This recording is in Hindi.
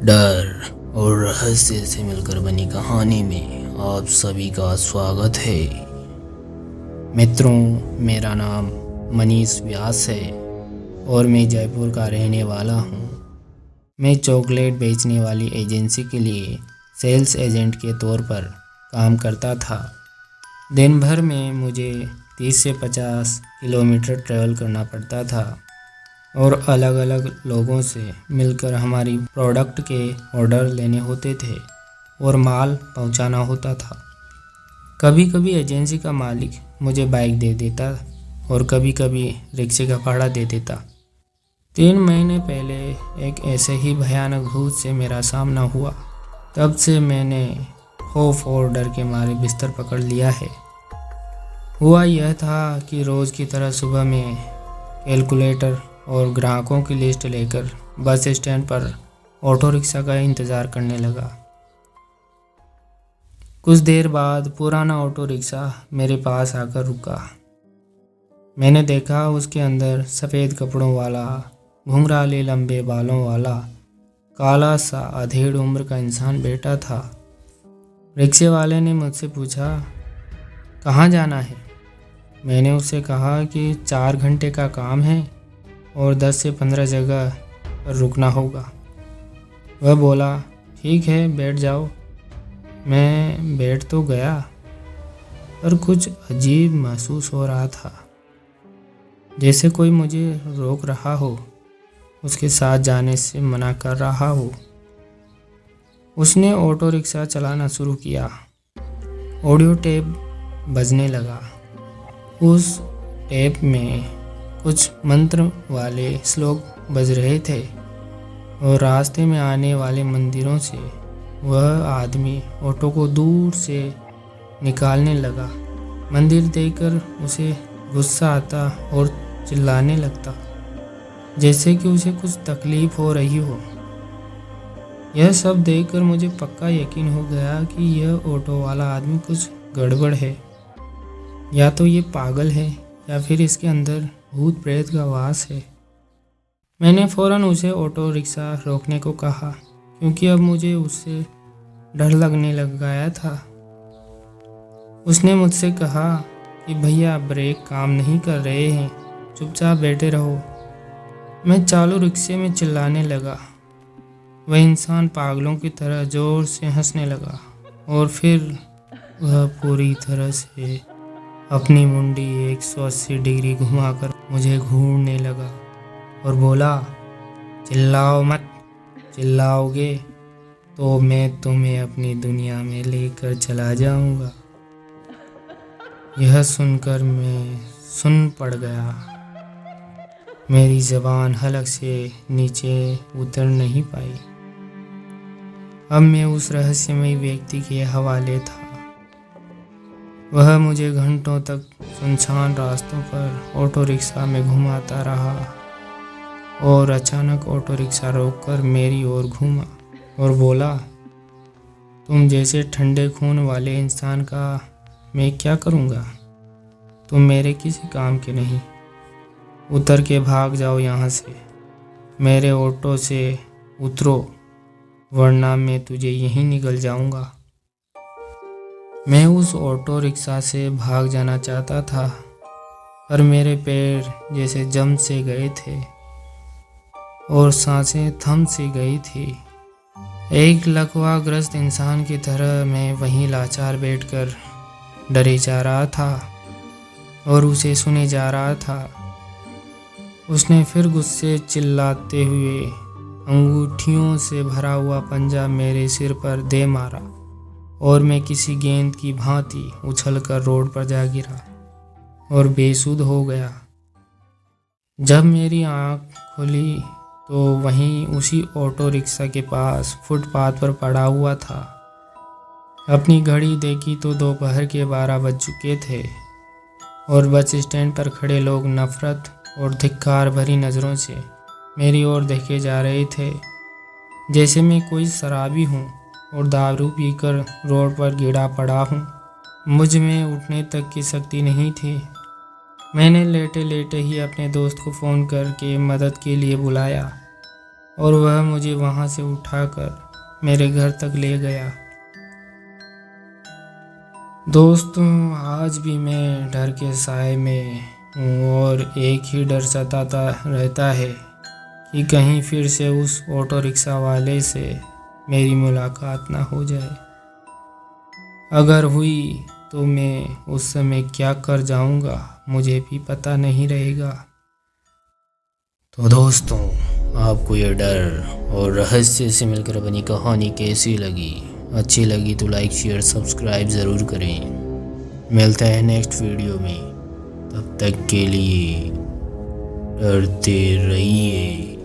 डर और रहस्य से मिलकर बनी कहानी में आप सभी का स्वागत है। मित्रों, मेरा नाम मनीष व्यास है और मैं जयपुर का रहने वाला हूँ। मैं चॉकलेट बेचने वाली एजेंसी के लिए सेल्स एजेंट के तौर पर काम करता था। दिन भर में मुझे 30 से 50 किलोमीटर ट्रैवल करना पड़ता था और अलग अलग लोगों से मिलकर हमारी प्रोडक्ट के ऑर्डर लेने होते थे और माल पहुंचाना होता था। कभी कभी एजेंसी का मालिक मुझे बाइक दे देता और कभी कभी रिक्शे का भाड़ा दे देता। 3 महीने पहले एक ऐसे ही भयानक भूत से मेरा सामना हुआ। तब से मैंने खौफ और डर के मारे बिस्तर पकड़ लिया है। हुआ यह था कि रोज़ की तरह सुबह में कैलकुलेटर और ग्राहकों की लिस्ट लेकर बस स्टैंड पर ऑटो रिक्शा का इंतज़ार करने लगा। कुछ देर बाद पुराना ऑटो रिक्शा मेरे पास आकर रुका। मैंने देखा उसके अंदर सफ़ेद कपड़ों वाला, घुंघराले लंबे बालों वाला, काला सा अधेड़ उम्र का इंसान बैठा था। रिक्शे वाले ने मुझसे पूछा, कहाँ जाना है? मैंने उससे कहा कि 4 घंटे का काम है और 10 से 15 जगह पर रुकना होगा। वह बोला, ठीक है, बैठ जाओ। मैं बैठ तो गया, पर कुछ अजीब महसूस हो रहा था, जैसे कोई मुझे रोक रहा हो, उसके साथ जाने से मना कर रहा हो। उसने ऑटो रिक्शा चलाना शुरू किया। ऑडियो टेप बजने लगा। उस टेप में कुछ मंत्र वाले श्लोक बज रहे थे और रास्ते में आने वाले मंदिरों से वह आदमी ऑटो को दूर से निकालने लगा। मंदिर देखकर उसे गुस्सा आता और चिल्लाने लगता, जैसे कि उसे कुछ तकलीफ हो रही हो। यह सब देखकर मुझे पक्का यकीन हो गया कि यह ऑटो वाला आदमी कुछ गड़बड़ है। या तो ये पागल है या फिर इसके अंदर भूत प्रेत का वास है। मैंने फ़ौरन उसे ऑटो रिक्शा रोकने को कहा, क्योंकि अब मुझे उससे डर लगने लग गया था। उसने मुझसे कहा कि भैया, ब्रेक काम नहीं कर रहे हैं, चुपचाप बैठे रहो। मैं चालू रिक्शे में चिल्लाने लगा। वह इंसान पागलों की तरह ज़ोर से हंसने लगा और फिर वह पूरी तरह से अपनी मुंडी 180 डिग्री घुमाकर मुझे घूरने लगा और बोला, चिल्लाओ मत, चिल्लाओगे तो मैं तुम्हें अपनी दुनिया में लेकर चला जाऊंगा। यह सुनकर मैं सुन पड़ गया। मेरी ज़बान हलक से नीचे उतर नहीं पाई। अब मैं उस रहस्यमय व्यक्ति के हवाले था। वह मुझे घंटों तक सुनसान रास्तों पर ऑटो रिक्शा में घुमाता रहा और अचानक ऑटो रिक्शा रोककर मेरी ओर घूमा और बोला, तुम जैसे ठंडे खून वाले इंसान का मैं क्या करूँगा? तुम मेरे किसी काम के नहीं। उतर के भाग जाओ यहाँ से। मेरे ऑटो से उतरो, वरना मैं तुझे यहीं निगल जाऊँगा। मैं उस ऑटो रिक्शा से भाग जाना चाहता था, पर मेरे पैर जैसे जम से गए थे और सांसें थम सी गई थी। एक लकवाग्रस्त इंसान की तरह मैं वहीं लाचार बैठकर डरे जा रहा था और उसे सुने जा रहा था। उसने फिर गुस्से चिल्लाते हुए अंगूठियों से भरा हुआ पंजा मेरे सिर पर दे मारा और मैं किसी गेंद की भांति उछलकर रोड पर जा गिरा और बेसुध हो गया। जब मेरी आंख खुली तो वहीं उसी ऑटो रिक्शा के पास फुटपाथ पर पड़ा हुआ था। अपनी घड़ी देखी तो दोपहर के 12 बज चुके थे और बस स्टैंड पर खड़े लोग नफरत और धिक्कार भरी नज़रों से मेरी ओर देखे जा रहे थे, जैसे मैं कोई शराबी हूँ और दारू पीकर रोड पर गिरा पड़ा हूँ। मुझ में उठने तक की शक्ति नहीं थी। मैंने लेटे लेटे ही अपने दोस्त को फ़ोन करके मदद के लिए बुलाया। और वह मुझे वहाँ से उठाकर मेरे घर तक ले गया। दोस्तों, आज भी मैं डर के साए में हूँ और एक ही डर सताता रहता है कि कहीं फिर से उस ऑटो रिक्शा वाले से मेरी मुलाकात ना हो जाए। अगर हुई तो मैं उस समय क्या कर जाऊँगा मुझे भी पता नहीं रहेगा। तो दोस्तों, आपको ये डर और रहस्य से मिलकर बनी कहानी कैसी लगी? अच्छी लगी तो लाइक शेयर सब्सक्राइब ज़रूर करें। मिलते हैं नेक्स्ट वीडियो में, तब तक के लिए डरते रहिए।